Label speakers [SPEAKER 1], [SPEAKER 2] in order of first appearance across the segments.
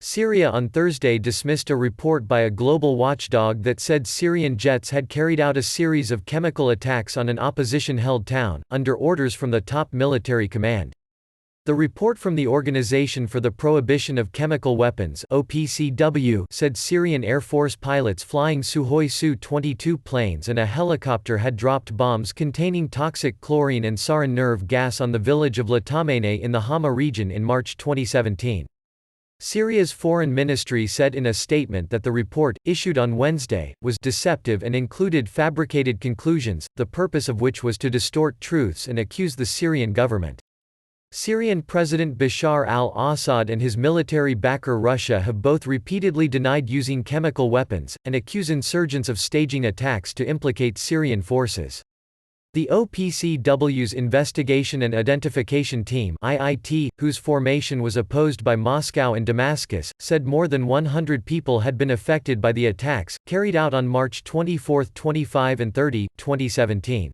[SPEAKER 1] Syria on Thursday dismissed a report by a global watchdog that said Syrian jets had carried out a series of chemical attacks on an opposition-held town, under orders from the top military command. The report from the Organization for the Prohibition of Chemical Weapons (OPCW) said Syrian Air Force pilots flying Sukhoi Su-22 planes and a helicopter had dropped bombs containing toxic chlorine and sarin nerve gas on the village of Latamene in the Hama region in March 2017. Syria's foreign ministry said in a statement that the report, issued on Wednesday, was deceptive and included fabricated conclusions, the purpose of which was to distort truths and accuse the Syrian government. Syrian President Bashar al-Assad and his military backer Russia have both repeatedly denied using chemical weapons, and accuse insurgents of staging attacks to implicate Syrian forces. The OPCW's Investigation and Identification Team (IIT), whose formation was opposed by Moscow and Damascus, said more than 100 people had been affected by the attacks, carried out on March 24, 25 and 30, 2017.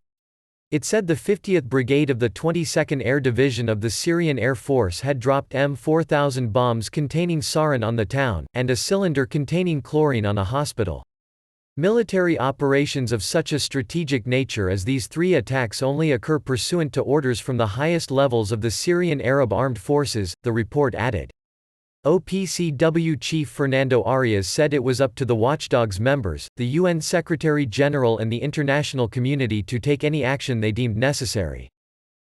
[SPEAKER 1] It said the 50th Brigade of the 22nd Air Division of the Syrian Air Force had dropped M4000 bombs containing sarin on the town, and a cylinder containing chlorine on a hospital. Military operations of such a strategic nature as these three attacks only occur pursuant to orders from the highest levels of the Syrian Arab Armed Forces, the report added. OPCW Chief Fernando Arias said it was up to the watchdog's members, the UN Secretary-General and the international community to take any action they deemed necessary.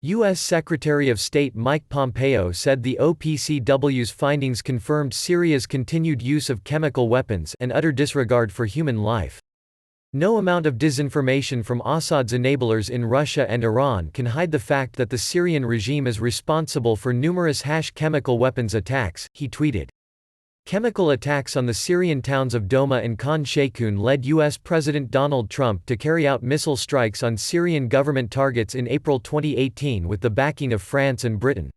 [SPEAKER 1] U.S. Secretary of State Mike Pompeo said the OPCW's findings confirmed Syria's continued use of chemical weapons and utter disregard for human life. No amount of disinformation from Assad's enablers in Russia and Iran can hide the fact that the Syrian regime is responsible for numerous chemical weapons attacks, he tweeted. Chemical attacks on the Syrian towns of Douma and Khan Sheikhoun led U.S. President Donald Trump to carry out missile strikes on Syrian government targets in April 2018 with the backing of France and Britain.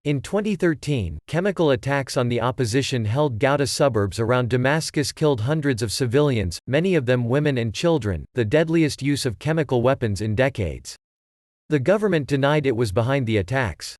[SPEAKER 1] In 2013, chemical attacks on the opposition-held Ghouta suburbs around Damascus killed hundreds of civilians, many of them women and children, the deadliest use of chemical weapons in decades. The government denied it was behind the attacks.